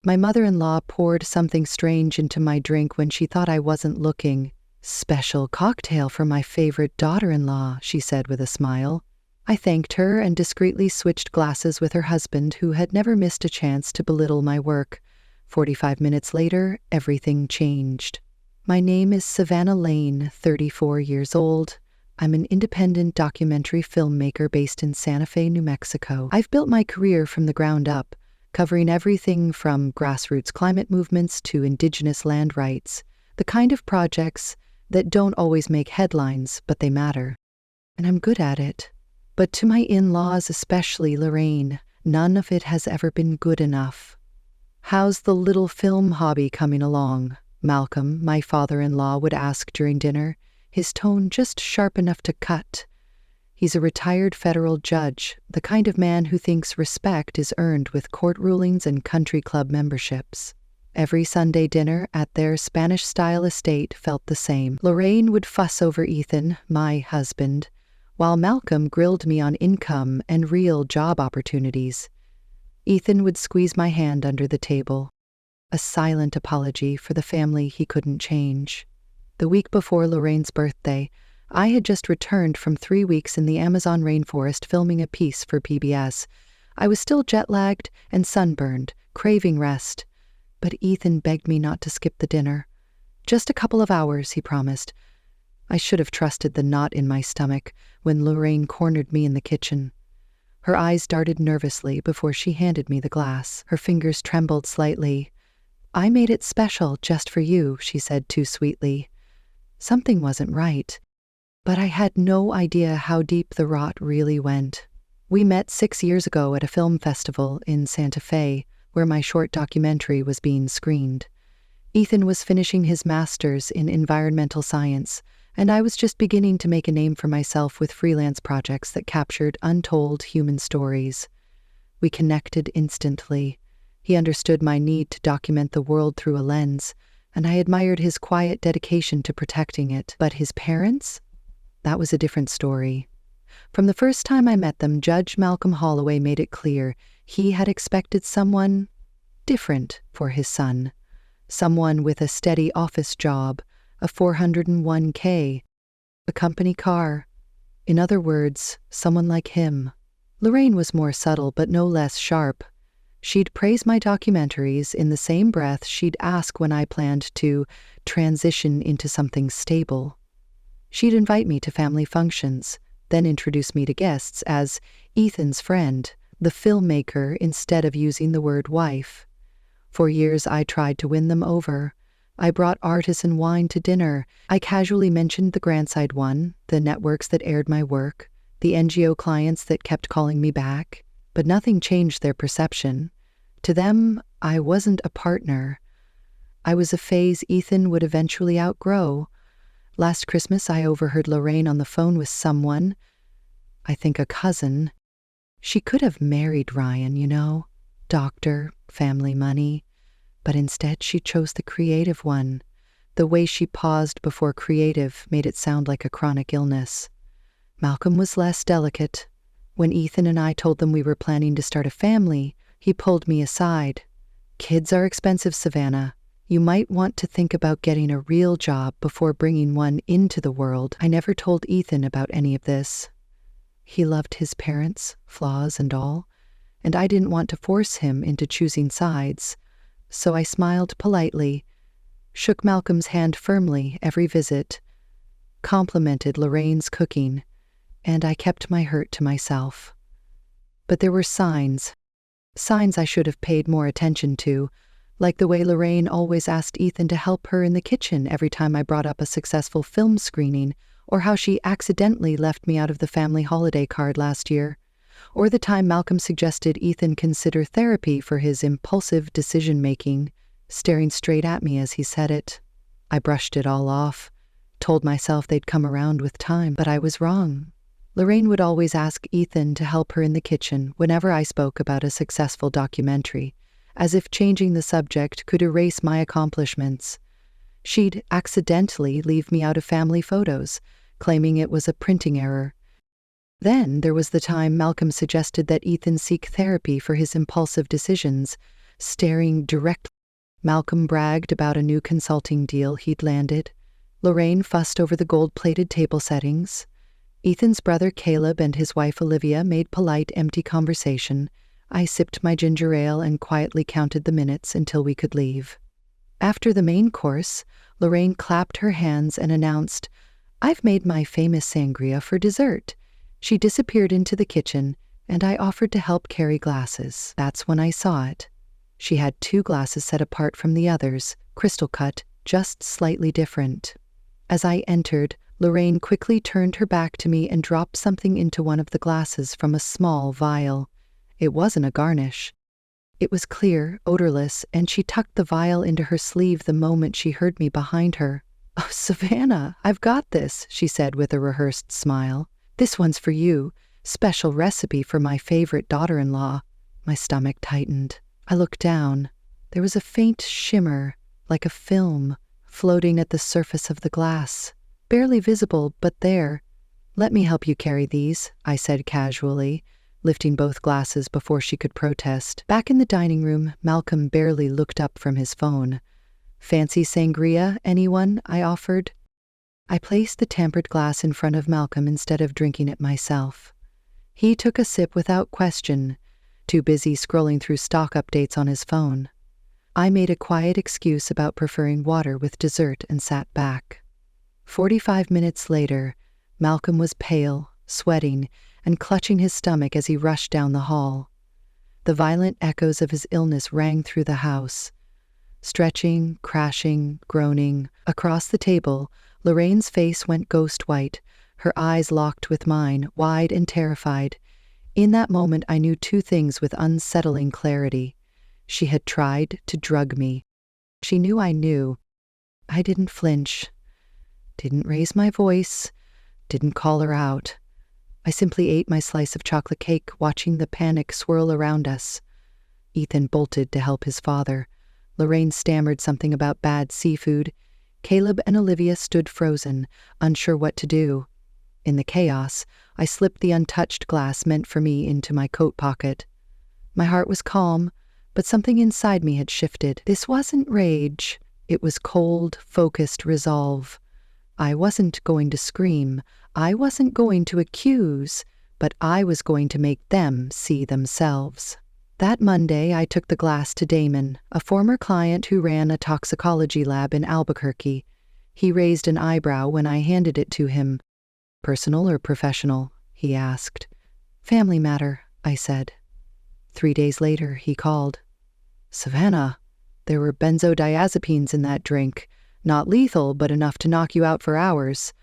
My mother-in-law poured something strange into my drink when she thought I wasn't looking. "Special cocktail for my favorite daughter-in-law," she said with a smile. I thanked her and discreetly switched glasses with her husband, who had never missed a chance to belittle my work. 45 minutes later, everything changed. My name is Savannah Lane, 34 years old. I'm an independent documentary filmmaker based in Santa Fe, New Mexico. I've built my career from the ground up, covering everything from grassroots climate movements to indigenous land rights, the kind of projects that don't always make headlines, but they matter. And I'm good at it. But to my in-laws, especially Lorraine, none of it has ever been good enough. "How's the little film hobby coming along?" Malcolm, my father-in-law, would ask during dinner, his tone just sharp enough to cut. He's a retired federal judge, the kind of man who thinks respect is earned with court rulings and country club memberships. Every Sunday dinner at their Spanish-style estate felt the same. Lorraine would fuss over Ethan, my husband, while Malcolm grilled me on income and real job opportunities. Ethan would squeeze my hand under the table, a silent apology for the family he couldn't change. The week before Lorraine's birthday, I had just returned from 3 weeks in the Amazon rainforest filming a piece for PBS. I was still jet-lagged and sunburned, craving rest. But Ethan begged me not to skip the dinner. "Just a couple of hours," he promised. I should have trusted the knot in my stomach when Lorraine cornered me in the kitchen. Her eyes darted nervously before she handed me the glass. Her fingers trembled slightly. "I made it special just for you," she said too sweetly. Something wasn't right. But I had no idea how deep the rot really went. We met 6 years ago at a film festival in Santa Fe, where my short documentary was being screened. Ethan was finishing his master's in environmental science, and I was just beginning to make a name for myself with freelance projects that captured untold human stories. We connected instantly. He understood my need to document the world through a lens, and I admired his quiet dedication to protecting it. But his parents? That was a different story. From the first time I met them, Judge Malcolm Holloway made it clear he had expected someone different for his son. Someone with a steady office job, a 401k, a company car. In other words, someone like him. Lorraine was more subtle but no less sharp. She'd praise my documentaries in the same breath she'd ask when I planned to transition into something stable. She'd invite me to family functions, then introduce me to guests as Ethan's friend, the filmmaker, instead of using the word wife. For years I tried to win them over. I brought artisan wine to dinner. I casually mentioned the grants I'd won, the networks that aired my work, the NGO clients that kept calling me back, but nothing changed their perception. To them, I wasn't a partner. I was a phase Ethan would eventually outgrow. Last Christmas, I overheard Lorraine on the phone with someone, I think a cousin. She could have married Ryan, you know, doctor, family money, but instead she chose the creative one. The way she paused before creative made it sound like a chronic illness. Malcolm was less delicate. When Ethan and I told them we were planning to start a family, he pulled me aside. "Kids are expensive, Savannah. You might want to think about getting a real job before bringing one into the world." I never told Ethan about any of this. He loved his parents, flaws and all, and I didn't want to force him into choosing sides, so I smiled politely, shook Malcolm's hand firmly every visit, complimented Lorraine's cooking, and I kept my hurt to myself. But there were signs I should have paid more attention to, like the way Lorraine always asked Ethan to help her in the kitchen every time I brought up a successful film screening, or how she accidentally left me out of the family holiday card last year, or the time Malcolm suggested Ethan consider therapy for his impulsive decision-making, staring straight at me as he said it. I brushed it all off, told myself they'd come around with time, but I was wrong. Lorraine would always ask Ethan to help her in the kitchen whenever I spoke about a successful documentary, as if changing the subject could erase my accomplishments. She'd accidentally leave me out of family photos, claiming it was a printing error. Then there was the time Malcolm suggested that Ethan seek therapy for his impulsive decisions, staring directly. Malcolm bragged about a new consulting deal he'd landed. Lorraine fussed over the gold-plated table settings. Ethan's brother Caleb and his wife Olivia made polite, empty conversation. I sipped my ginger ale and quietly counted the minutes until we could leave. After the main course, Lorraine clapped her hands and announced, "I've made my famous sangria for dessert." She disappeared into the kitchen, and I offered to help carry glasses. That's when I saw it. She had 2 glasses set apart from the others, crystal cut, just slightly different. As I entered, Lorraine quickly turned her back to me and dropped something into one of the glasses from a small vial. It wasn't a garnish. It was clear, odorless, and she tucked the vial into her sleeve the moment she heard me behind her. "Oh, Savannah, I've got this," she said with a rehearsed smile. "This one's for you. Special recipe for my favorite daughter-in-law." My stomach tightened. I looked down. There was a faint shimmer, like a film, floating at the surface of the glass. Barely visible, but there. "Let me help you carry these," I said casually, lifting both glasses before she could protest. Back in the dining room, Malcolm barely looked up from his phone. "Fancy sangria, anyone?" I offered. I placed the tampered glass in front of Malcolm instead of drinking it myself. He took a sip without question, too busy scrolling through stock updates on his phone. I made a quiet excuse about preferring water with dessert and sat back. 45 minutes later, Malcolm was pale, sweating, and clutching his stomach as he rushed down the hall. The violent echoes of his illness rang through the house. Stretching, crashing, groaning. Across the table, Lorraine's face went ghost white, her eyes locked with mine, wide and terrified. In that moment, I knew 2 things with unsettling clarity. She had tried to drug me. She knew I knew. I didn't flinch, didn't raise my voice, didn't call her out. I simply ate my slice of chocolate cake, watching the panic swirl around us. Ethan bolted to help his father. Lorraine stammered something about bad seafood. Caleb and Olivia stood frozen, unsure what to do. In the chaos, I slipped the untouched glass meant for me into my coat pocket. My heart was calm, but something inside me had shifted. This wasn't rage. It was cold, focused resolve. I wasn't going to scream. I wasn't going to accuse, but I was going to make them see themselves. That Monday, I took the glass to Damon, a former client who ran a toxicology lab in Albuquerque. He raised an eyebrow when I handed it to him. "Personal or professional?" he asked. "Family matter," I said. 3 days later, he called. "Savannah, there were benzodiazepines in that drink. Not lethal, but enough to knock you out for hours.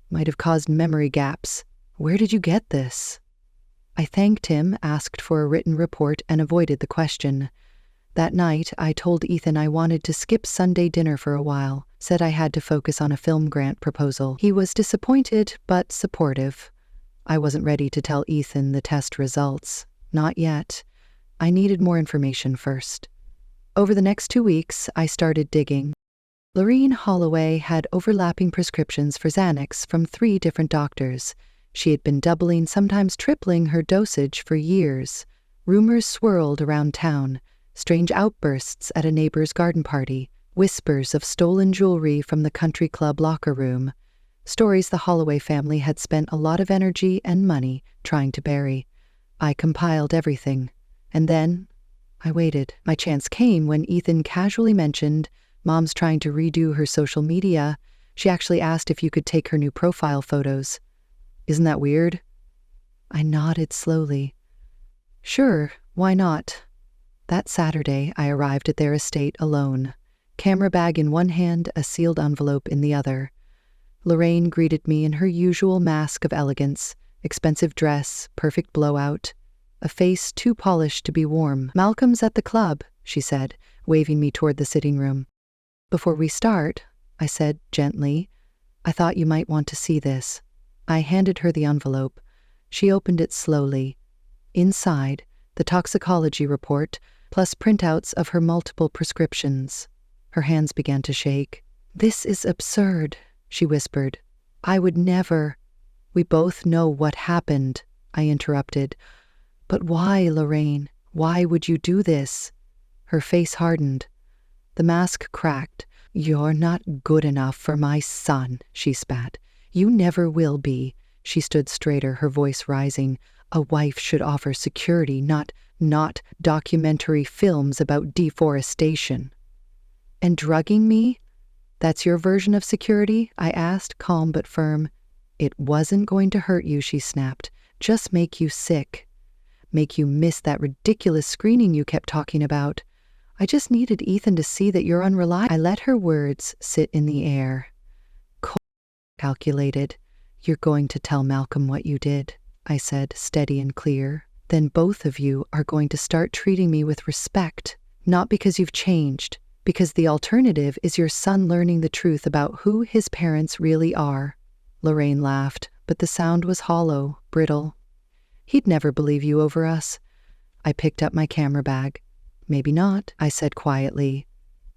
Might have caused memory gaps. Where did you get this?" I thanked him, asked for a written report, and avoided the question. That night, I told Ethan I wanted to skip Sunday dinner for a while, said I had to focus on a film grant proposal. He was disappointed, but supportive. I wasn't ready to tell Ethan the test results. Not yet. I needed more information first. Over the next 2 weeks, I started digging. Lorraine Holloway had overlapping prescriptions for Xanax from 3 different doctors. She had been doubling, sometimes tripling her dosage for years. Rumors swirled around town. Strange outbursts at a neighbor's garden party. Whispers of stolen jewelry from the country club locker room. Stories the Holloway family had spent a lot of energy and money trying to bury. I compiled everything. And then I waited. My chance came when Ethan casually mentioned, "Mom's trying to redo her social media. She actually asked if you could take her new profile photos. Isn't that weird?" I nodded slowly. "Sure, why not?" That Saturday, I arrived at their estate alone. Camera bag in one hand, a sealed envelope in the other. Lorraine greeted me in her usual mask of elegance, expensive dress, perfect blowout, a face too polished to be warm. "Malcolm's at the club," she said, waving me toward the sitting room. "Before we start," I said gently, "I thought you might want to see this." I handed her the envelope. She opened it slowly. Inside, the toxicology report, plus printouts of her multiple prescriptions. Her hands began to shake. "This is absurd," she whispered. "I would never—" "We both know what happened," I interrupted. "But why, Lorraine? Why would you do this?" Her face hardened. The mask cracked. "You're not good enough for my son," she spat. "You never will be." She stood straighter, her voice rising. "A wife should offer security, not documentary films about deforestation." "And drugging me? That's your version of security?" I asked, calm but firm. "It wasn't going to hurt you," she snapped. "Just make you sick. Make you miss that ridiculous screening you kept talking about. I just needed Ethan to see that you're unreliable." I let her words sit in the air. Cold, calculated. "You're going to tell Malcolm what you did," I said, steady and clear. "Then both of you are going to start treating me with respect, not because you've changed, because the alternative is your son learning the truth about who his parents really are." Lorraine laughed, but the sound was hollow, brittle. "He'd never believe you over us." I picked up my camera bag. "Maybe not," I said quietly.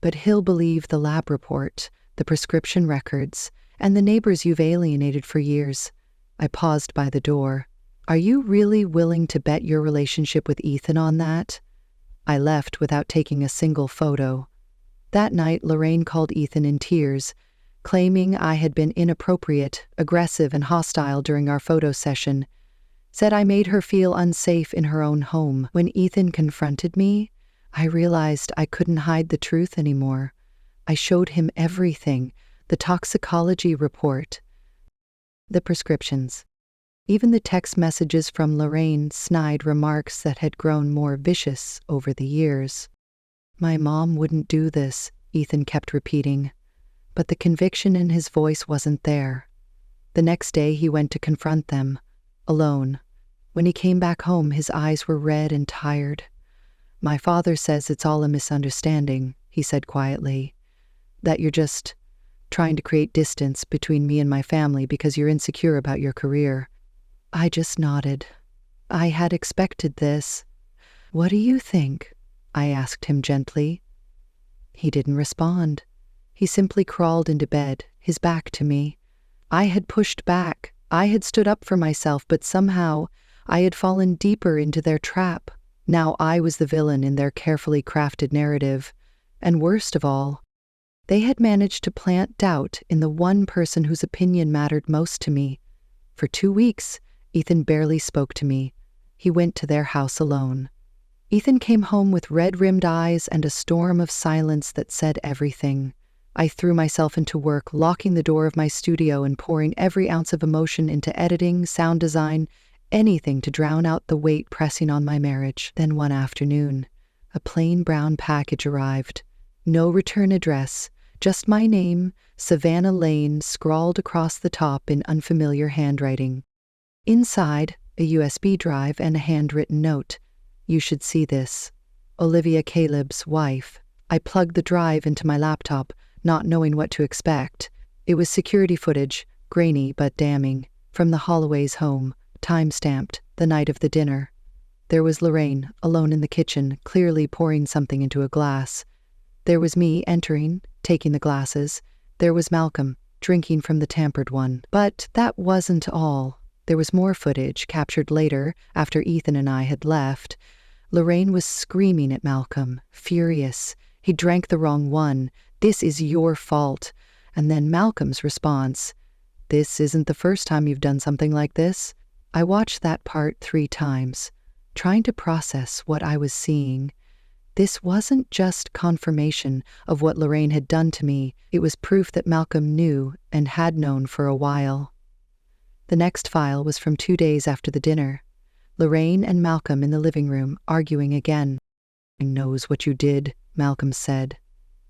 "But he'll believe the lab report, the prescription records, and the neighbors you've alienated for years." I paused by the door. "Are you really willing to bet your relationship with Ethan on that?" I left without taking a single photo. That night, Lorraine called Ethan in tears, claiming I had been inappropriate, aggressive, and hostile during our photo session. Said I made her feel unsafe in her own home. When Ethan confronted me, I realized I couldn't hide the truth anymore. I showed him everything: the toxicology report, the prescriptions, even the text messages from Lorraine, snide remarks that had grown more vicious over the years. "My mom wouldn't do this," Ethan kept repeating, but the conviction in his voice wasn't there. The next day he went to confront them, alone. When he came back home, his eyes were red and tired. "My father says it's all a misunderstanding," he said quietly. "That you're just trying to create distance between me and my family because you're insecure about your career." I just nodded. I had expected this. "What do you think?" I asked him gently. He didn't respond. He simply crawled into bed, his back to me. I had pushed back. I had stood up for myself, but somehow I had fallen deeper into their trap. Now I was the villain in their carefully crafted narrative. And worst of all, they had managed to plant doubt in the one person whose opinion mattered most to me. For 2 weeks, Ethan barely spoke to me. He went to their house alone. Ethan came home with red-rimmed eyes and a storm of silence that said everything. I threw myself into work, locking the door of my studio and pouring every ounce of emotion into editing, sound design, anything to drown out the weight pressing on my marriage. Then one afternoon, a plain brown package arrived. No return address, just my name, Savannah Lane, scrawled across the top in unfamiliar handwriting. Inside, a USB drive and a handwritten note. "You should see this. Olivia Caleb's wife." I plugged the drive into my laptop, not knowing what to expect. It was security footage, grainy but damning, from the Holloway's home, time-stamped, the night of the dinner. There was Lorraine, alone in the kitchen, clearly pouring something into a glass. There was me entering, taking the glasses. There was Malcolm, drinking from the tampered one. But that wasn't all. There was more footage, captured later, after Ethan and I had left. Lorraine was screaming at Malcolm, furious. He drank the wrong one. "This is your fault." And then Malcolm's response, "This isn't the first time you've done something like this." I watched that part 3 times, trying to process what I was seeing. This wasn't just confirmation of what Lorraine had done to me. It was proof that Malcolm knew and had known for a while. The next file was from 2 days after the dinner. Lorraine and Malcolm in the living room, arguing again. "He knows what you did," Malcolm said.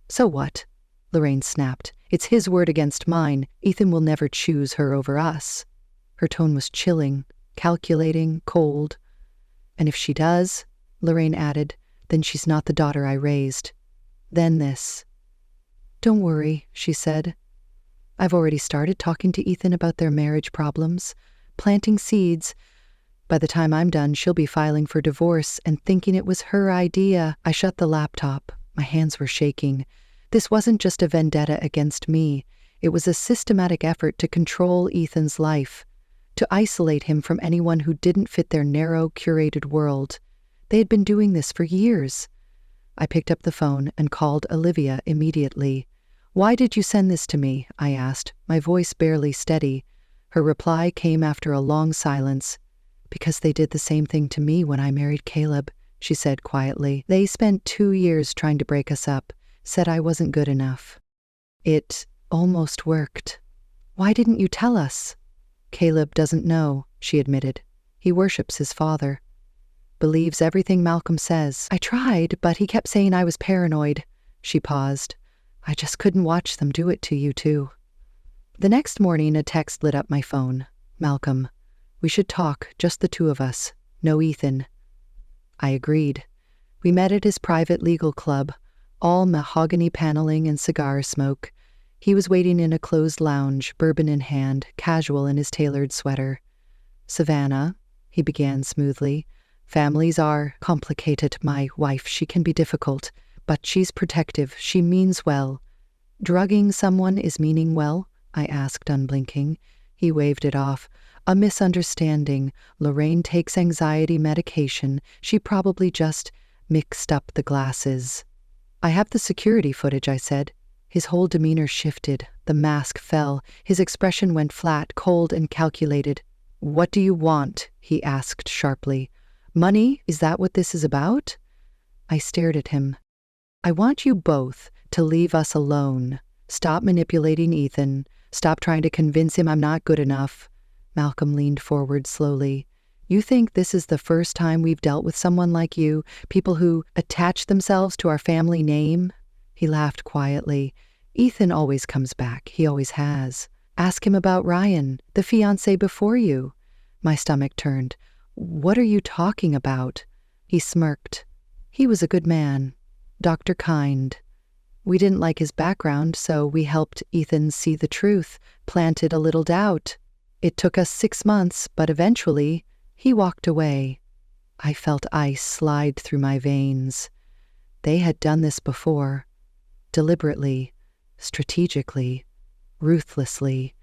"So what?" Lorraine snapped. "It's his word against mine. Ethan will never choose her over us." Her tone was chilling, calculating, cold. "And if she does," Lorraine added, "then she's not the daughter I raised." Then this. "Don't worry," she said. "I've already started talking to Ethan about their marriage problems, planting seeds. By the time I'm done, she'll be filing for divorce and thinking it was her idea." I shut the laptop. My hands were shaking. This wasn't just a vendetta against me. It was a systematic effort to control Ethan's life, to isolate him from anyone who didn't fit their narrow, curated world. They had been doing this for years. I picked up the phone and called Olivia immediately. "Why did you send this to me?" I asked, my voice barely steady. Her reply came after a long silence. "Because they did the same thing to me when I married Caleb," she said quietly. "They spent 2 years trying to break us up, said I wasn't good enough. It almost worked. Why didn't you tell us?" "Caleb doesn't know," she admitted. "He worships his father. Believes everything Malcolm says. I tried, but he kept saying I was paranoid." She paused. "I just couldn't watch them do it to you, too." The next morning, a text lit up my phone. "Malcolm, we should talk, just the two of us. No Ethan." I agreed. We met at his private legal club, all mahogany paneling and cigar smoke. He was waiting in a closed lounge, bourbon in hand, casual in his tailored sweater. "Savannah," he began smoothly, "families are complicated. My wife, she can be difficult, but she's protective. She means well." "Drugging someone is meaning well?" I asked, unblinking. He waved it off. "A misunderstanding. Lorraine takes anxiety medication. She probably just mixed up the glasses." "I have the security footage," I said. His whole demeanor shifted. The mask fell. His expression went flat, cold and calculated. "What do you want?" he asked sharply. "Money? Is that what this is about?" I stared at him. "I want you both to leave us alone. Stop manipulating Ethan. Stop trying to convince him I'm not good enough." Malcolm leaned forward slowly. "You think this is the first time we've dealt with someone like you? People who attach themselves to our family name?" He laughed quietly. "Ethan always comes back. He always has. Ask him about Ryan, the fiancé before you." My stomach turned. "What are you talking about?" He smirked. "He was a good man. Dr. Kind. We didn't like his background, so we helped Ethan see the truth, planted a little doubt. It took us 6 months, but eventually, he walked away." I felt ice slide through my veins. They had done this before. Deliberately, strategically, ruthlessly,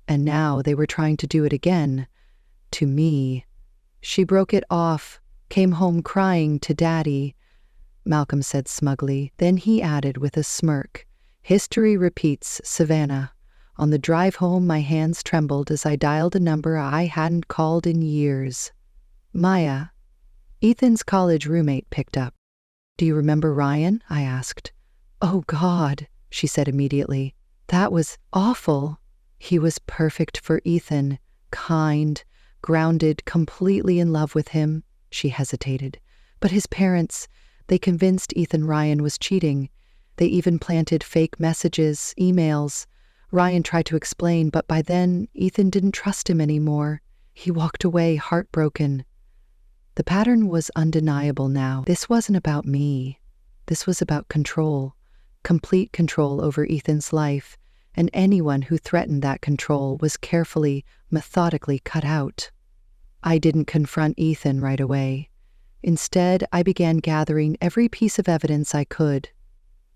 and now they were trying to do it again. To me. "She broke it off, came home crying to Daddy," Malcolm said smugly. Then he added with a smirk, "History repeats, Savannah." On the drive home, my hands trembled as I dialed a number I hadn't called in years. "Maya." Ethan's college roommate picked up. "Do you remember Ryan?" I asked. "Oh, God," she said immediately. "That was awful. He was perfect for Ethan. Kind, grounded, completely in love with him." She hesitated. "But his parents, they convinced Ethan Ryan was cheating. They even planted fake messages, emails. Ryan tried to explain, but by then, Ethan didn't trust him anymore. He walked away heartbroken." The pattern was undeniable now. This wasn't about me. This was about control. Complete control over Ethan's life, and anyone who threatened that control was carefully, methodically cut out. I didn't confront Ethan right away. Instead, I began gathering every piece of evidence I could.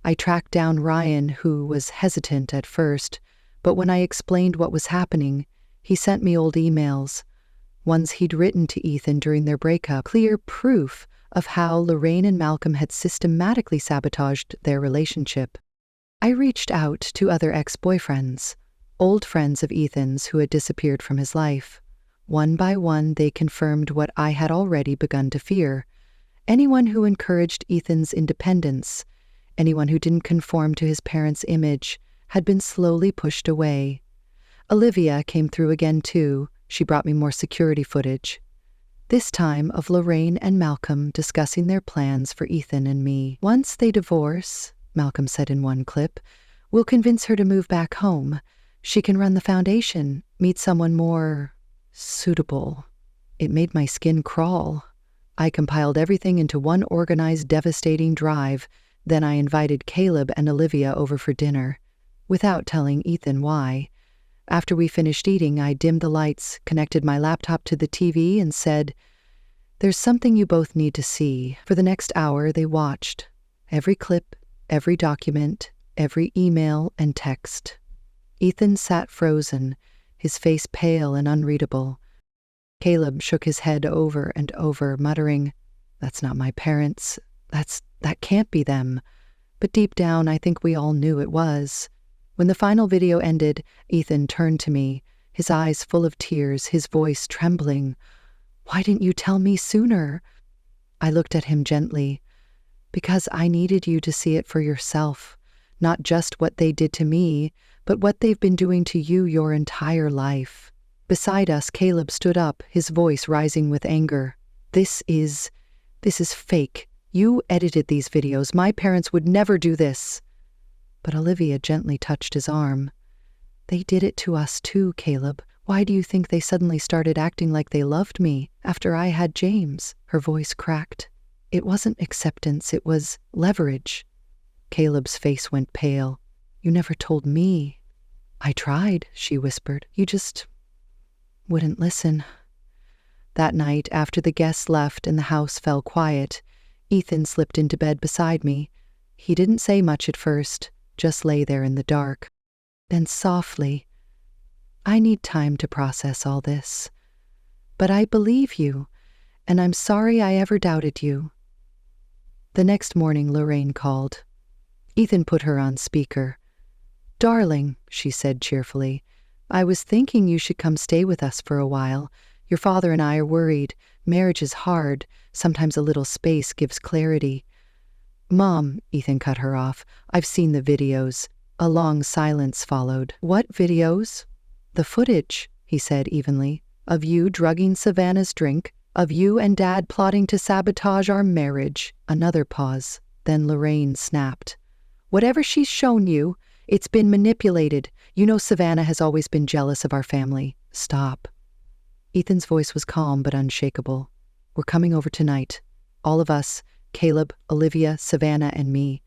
I tracked down Ryan, who was hesitant at first, but when I explained what was happening, he sent me old emails, ones he'd written to Ethan during their breakup, clear proof of how Lorraine and Malcolm had systematically sabotaged their relationship. I reached out to other ex-boyfriends, old friends of Ethan's who had disappeared from his life. One by one, they confirmed what I had already begun to fear. Anyone who encouraged Ethan's independence, anyone who didn't conform to his parents' image, had been slowly pushed away. Olivia came through again, too. She brought me more security footage. This time of Lorraine and Malcolm discussing their plans for Ethan and me. "Once they divorce," Malcolm said in one clip, "we'll convince her to move back home. She can run the foundation, meet someone more suitable." It made my skin crawl. I compiled everything into one organized, devastating drive. Then I invited Caleb and Olivia over for dinner, without telling Ethan why. After we finished eating, I dimmed the lights, connected my laptop to the TV, and said, "There's something you both need to see." For the next hour, they watched. Every clip, every document, every email and text. Ethan sat frozen, his face pale and unreadable. Caleb shook his head over and over, muttering, "That's not my parents. That's That can't be them. But deep down, I think we all knew it was. When the final video ended, Ethan turned to me, his eyes full of tears, his voice trembling. "Why didn't you tell me sooner?" I looked at him gently. "Because I needed you to see it for yourself. Not just what they did to me, but what they've been doing to you your entire life." Beside us, Caleb stood up, his voice rising with anger. This is fake. You edited these videos. My parents would never do this." But Olivia gently touched his arm. "They did it to us too, Caleb. Why do you think they suddenly started acting like they loved me after I had James?" Her voice cracked. "It wasn't acceptance, it was leverage." Caleb's face went pale. "You never told me." "I tried," she whispered. "You just wouldn't listen." That night, after the guests left and the house fell quiet, Ethan slipped into bed beside me. He didn't say much at first, just lay there in the dark. Then softly, "I need time to process all this. But I believe you, and I'm sorry I ever doubted you." The next morning, Lorraine called. Ethan put her on speaker. "Darling," she said cheerfully, "I was thinking you should come stay with us for a while. Your father and I are worried. Marriage is hard. Sometimes a little space gives clarity." "Mom," Ethan cut her off, "I've seen the videos." A long silence followed. "What videos?" "The footage," he said evenly, "of you drugging Savannah's drink, of you and Dad plotting to sabotage our marriage." Another pause. Then Lorraine snapped. "Whatever she's shown you, it's been manipulated. You know Savannah has always been jealous of our family." "Stop." Ethan's voice was calm but unshakable. "We're coming over tonight. All of us, Caleb, Olivia, Savannah, and me.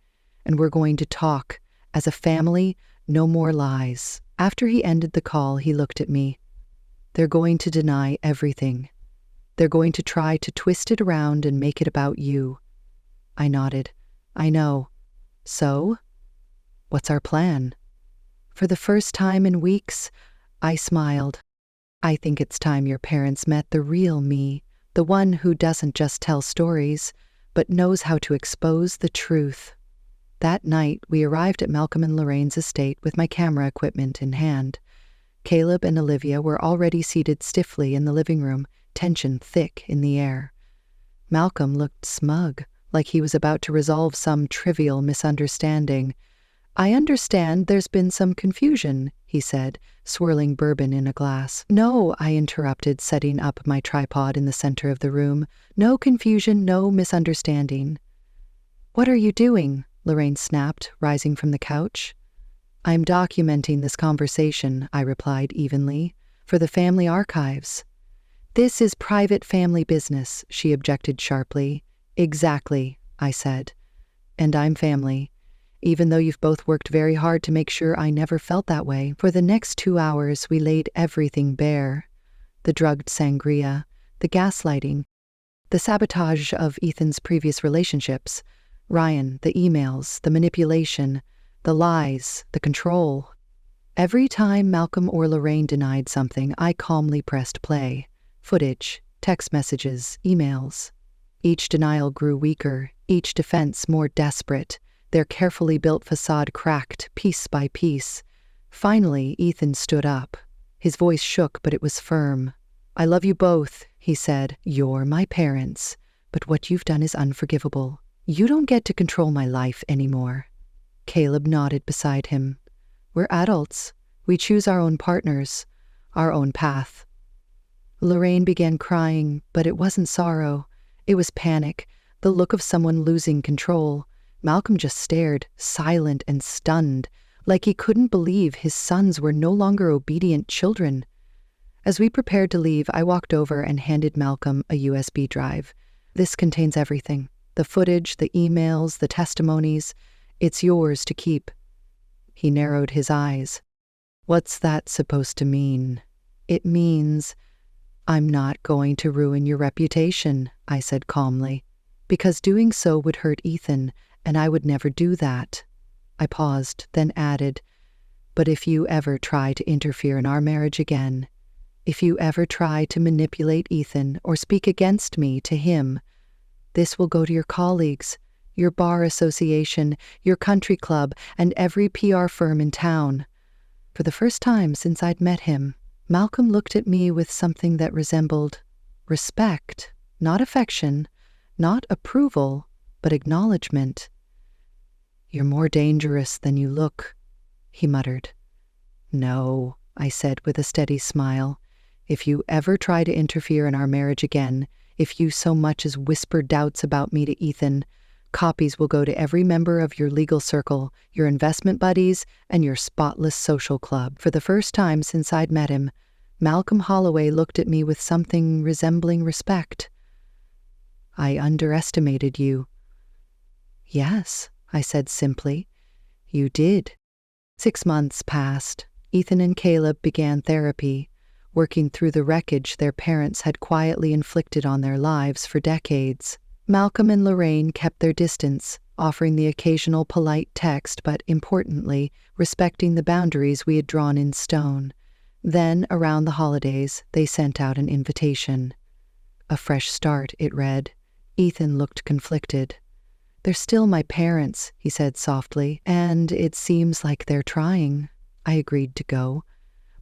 And we're going to talk. As a family, no more lies." After he ended the call, he looked at me. "They're going to deny everything. They're going to try to twist it around and make it about you." I nodded. "I know. So? What's our plan?" For the first time in weeks, I smiled. "I think it's time your parents met the real me, the one who doesn't just tell stories, but knows how to expose the truth." That night, we arrived at Malcolm and Lorraine's estate with my camera equipment in hand. Caleb and Olivia were already seated stiffly in the living room, tension thick in the air. Malcolm looked smug, like he was about to resolve some trivial misunderstanding. "I understand there's been some confusion," he said, swirling bourbon in a glass. "No," I interrupted, setting up my tripod in the center of the room. "No confusion, no misunderstanding." "What are you doing?" Lorraine snapped, rising from the couch. "I'm documenting this conversation," I replied evenly, "for the family archives." "This is private family business," she objected sharply. "Exactly," I said. "And I'm family. Even though you've both worked very hard to make sure I never felt that way." For the next 2 hours, we laid everything bare. The drugged sangria, the gaslighting, the sabotage of Ethan's previous relationships, Ryan, the emails, the manipulation, the lies, the control. Every time Malcolm or Lorraine denied something, I calmly pressed play. Footage, text messages, emails. Each denial grew weaker, each defense more desperate, their carefully built facade cracked piece by piece. Finally, Ethan stood up. His voice shook, but it was firm. "I love you both," he said. "You're my parents, but what you've done is unforgivable. You don't get to control my life anymore." Caleb nodded beside him. "We're adults. We choose our own partners, our own path." Lorraine began crying, but it wasn't sorrow. It was panic, the look of someone losing control. Malcolm just stared, silent and stunned, like he couldn't believe his sons were no longer obedient children. As we prepared to leave, I walked over and handed Malcolm a USB drive. "This contains everything. The footage, the emails, the testimonies. It's yours to keep." He narrowed his eyes. "What's that supposed to mean?" "It means I'm not going to ruin your reputation," I said calmly, "because doing so would hurt Ethan, and I would never do that." I paused, then added, "But if you ever try to interfere in our marriage again, if you ever try to manipulate Ethan or speak against me to him, this will go to your colleagues, your bar association, your country club, and every PR firm in town. For the first time since I'd met him, Malcolm looked at me with something that resembled respect, not affection, not approval, but acknowledgement. "You're more dangerous than you look," he muttered. "No," I said with a steady smile. "If you ever try to interfere in our marriage again, if you so much as whisper doubts about me to Ethan, copies will go to every member of your legal circle, your investment buddies, and your spotless social club." For the first time since I'd met him, Malcolm Holloway looked at me with something resembling respect. "I underestimated you." "Yes," I said simply. "You did." 6 months passed. Ethan and Caleb began therapy, working through the wreckage their parents had quietly inflicted on their lives for decades. Malcolm and Lorraine kept their distance, offering the occasional polite text, but importantly, respecting the boundaries we had drawn in stone. Then, around the holidays, they sent out an invitation. "A fresh start," it read. Ethan looked conflicted. "They're still my parents," he said softly, "and it seems like they're trying." I agreed to go,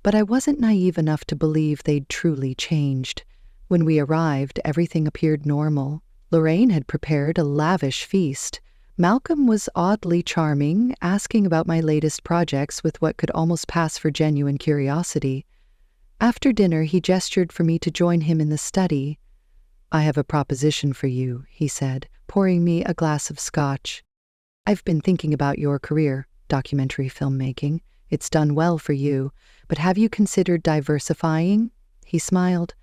but I wasn't naive enough to believe they'd truly changed. When we arrived, everything appeared normal. Lorraine had prepared a lavish feast. Malcolm was oddly charming, asking about my latest projects with what could almost pass for genuine curiosity. After dinner, he gestured for me to join him in the study. "I have a proposition for you," he said, pouring me a glass of scotch. "I've been thinking about your career, documentary filmmaking. It's done well for you, but have you considered diversifying?" He smiled.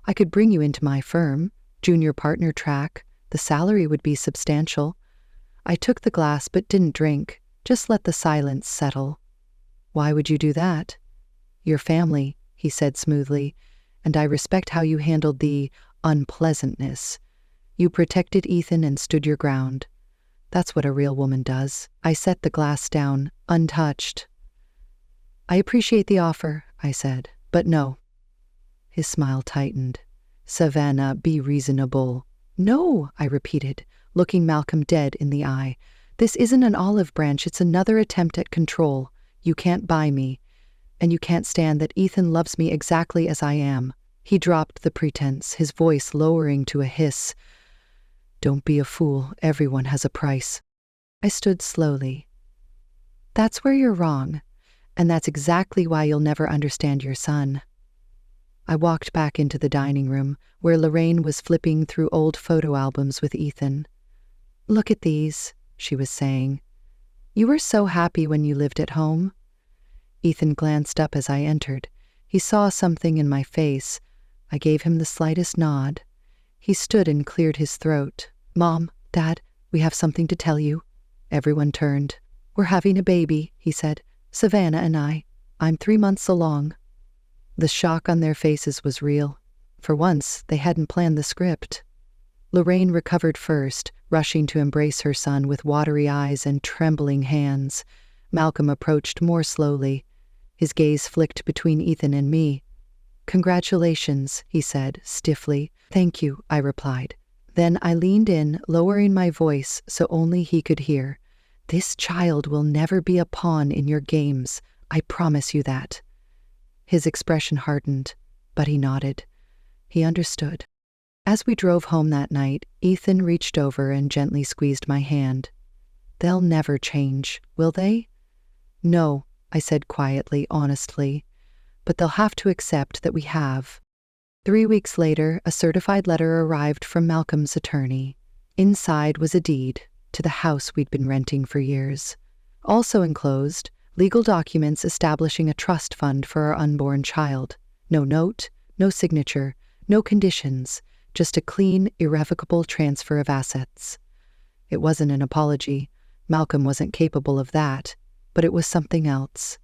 "I could bring you into my firm, junior partner track. The salary would be substantial." I took the glass but didn't drink, just let the silence settle. "Why would you do that?" "Your family," he said smoothly, "and I respect how you handled the unpleasantness. You protected Ethan and stood your ground. That's what a real woman does." I set the glass down, untouched. "I appreciate the offer," I said, "but no." His smile tightened. "Savannah, be reasonable." "No," I repeated, looking Malcolm dead in the eye. "This isn't an olive branch, it's another attempt at control. You can't buy me, and you can't stand that Ethan loves me exactly as I am." He dropped the pretense, his voice lowering to a hiss. "Don't be a fool, everyone has a price." I stood slowly. "That's where you're wrong, and that's exactly why you'll never understand your son." I walked back into the dining room, where Lorraine was flipping through old photo albums with Ethan. "Look at these," she was saying. "You were so happy when you lived at home." Ethan glanced up as I entered. He saw something in my face. I gave him the slightest nod. He stood and cleared his throat. "Mom, Dad, we have something to tell you." Everyone turned. "We're having a baby," he said. "Savannah and I. I'm 3 months along." The shock on their faces was real. For once, they hadn't planned the script. Lorraine recovered first, rushing to embrace her son with watery eyes and trembling hands. Malcolm approached more slowly. His gaze flicked between Ethan and me. "Congratulations," he said, stiffly. "Thank you," I replied. Then I leaned in, lowering my voice so only he could hear. "This child will never be a pawn in your games. I promise you that." His expression hardened, but he nodded. He understood. As we drove home that night, Ethan reached over and gently squeezed my hand. "They'll never change, will they?" "No," I said quietly, honestly. "But they'll have to accept that we have." 3 weeks later, a certified letter arrived from Malcolm's attorney. Inside was a deed to the house we'd been renting for years. Also enclosed, legal documents establishing a trust fund for our unborn child. No note, no signature, no conditions, just a clean, irrevocable transfer of assets. It wasn't an apology. Malcolm wasn't capable of that, but it was something else.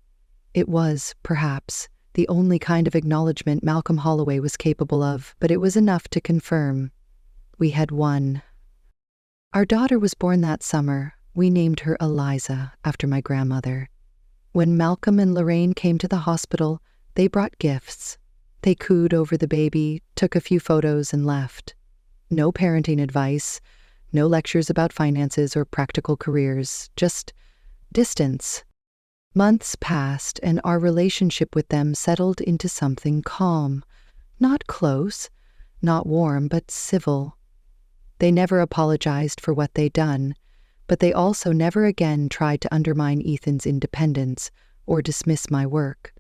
It was, perhaps, the only kind of acknowledgement Malcolm Holloway was capable of, but it was enough to confirm. We had won. Our daughter was born that summer. We named her Eliza, after my grandmother. When Malcolm and Lorraine came to the hospital, they brought gifts. They cooed over the baby, took a few photos, and left. No parenting advice, No lectures about finances or practical careers, just distance. Months passed, and our relationship with them settled into something calm. Not close, not warm, but civil. They never apologized for what they'd done, but they also never again tried to undermine Ethan's independence or dismiss my work.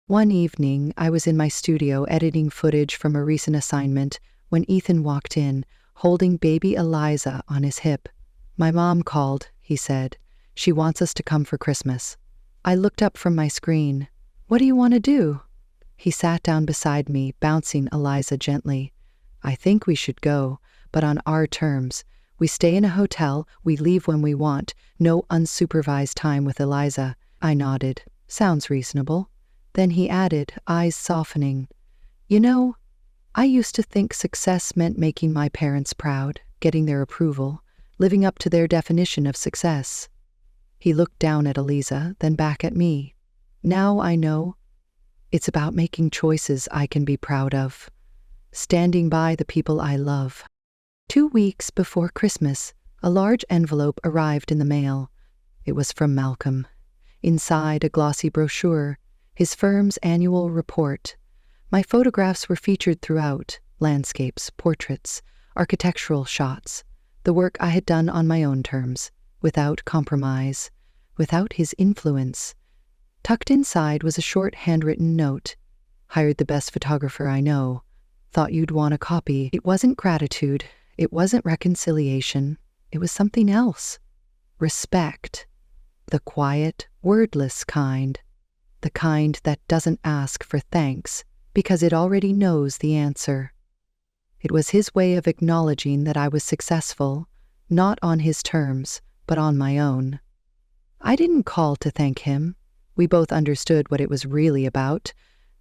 One evening, I was in my studio editing footage from a recent assignment when Ethan walked in, holding baby Eliza on his hip. "My mom called," he said. "She wants us to come for Christmas." I looked up from my screen. "What do you want to do?" He sat down beside me, bouncing Eliza gently. "I think we should go, but on our terms. We stay in a hotel, we leave when we want, no unsupervised time with Eliza." I nodded. "Sounds reasonable." Then he added, eyes softening, "You know, I used to think success meant making my parents proud, getting their approval, living up to their definition of success." He looked down at Eliza, then back at me. "Now I know. It's about making choices I can be proud of, standing by the people I love." 2 weeks before Christmas, a large envelope arrived in the mail. It was from Malcolm. Inside, a glossy brochure, his firm's annual report. My photographs were featured throughout: landscapes, portraits, architectural shots, the work I had done on my own terms, without compromise, without his influence. Tucked inside was a short handwritten note. "Hired the best photographer I know. Thought you'd want a copy." It wasn't gratitude. It wasn't reconciliation. It was something else. Respect. The quiet, wordless kind. The kind that doesn't ask for thanks because it already knows the answer. It was his way of acknowledging that I was successful, not on his terms, but on my own. I didn't call to thank him. We both understood what it was really about: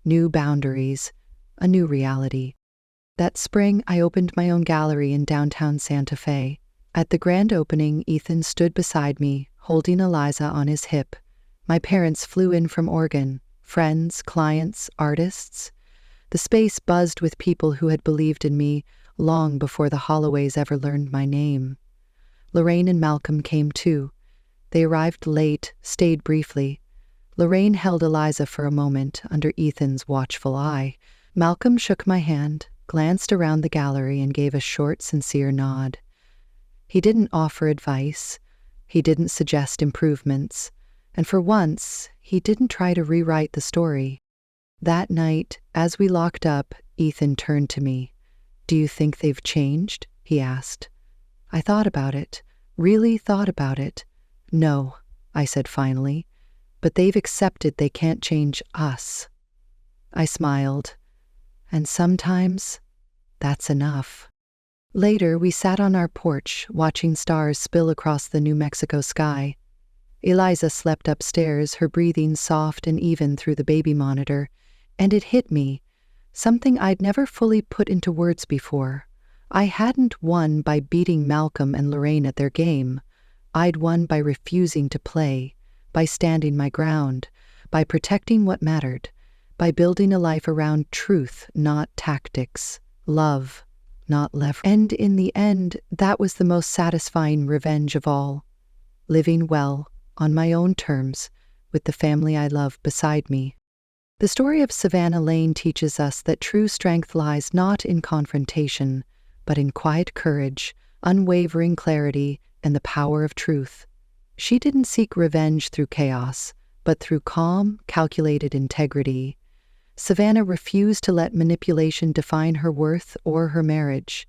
new boundaries, a new reality. That spring, I opened my own gallery in downtown Santa Fe. At the grand opening, Ethan stood beside me, holding Eliza on his hip. My parents flew in from Oregon, friends, clients, artists. The space buzzed with people who had believed in me long before the Holloways ever learned my name. Lorraine and Malcolm came too. They arrived late, stayed briefly. Lorraine held Eliza for a moment under Ethan's watchful eye. Malcolm shook my hand, glanced around the gallery, and gave a short, sincere nod. He didn't offer advice. He didn't suggest improvements. And for once, he didn't try to rewrite the story. That night, as we locked up, Ethan turned to me. "Do you think they've changed?" he asked. I thought about it, really thought about it. "No," I said finally, "but they've accepted they can't change us." I smiled. And sometimes, that's enough. Later, we sat on our porch, watching stars spill across the New Mexico sky. Eliza slept upstairs, her breathing soft and even through the baby monitor, and it hit me, something I'd never fully put into words before. I hadn't won by beating Malcolm and Lorraine at their game. I'd won by refusing to play, by standing my ground, by protecting what mattered, by building a life around truth, not tactics, love, not leverage. And in the end, that was the most satisfying revenge of all. Living well, on my own terms, with the family I love beside me. The story of Savannah Lane teaches us that true strength lies not in confrontation, but in quiet courage, unwavering clarity, and the power of truth. She didn't seek revenge through chaos, but through calm, calculated integrity. Savannah refused to let manipulation define her worth or her marriage.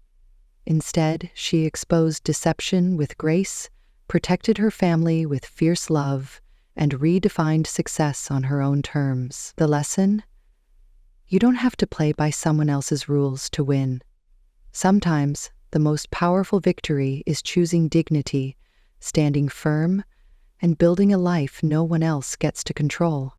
Instead, she exposed deception with grace, protected her family with fierce love, and redefined success on her own terms. The lesson? You don't have to play by someone else's rules to win. Sometimes, the most powerful victory is choosing dignity, standing firm, and building a life no one else gets to control.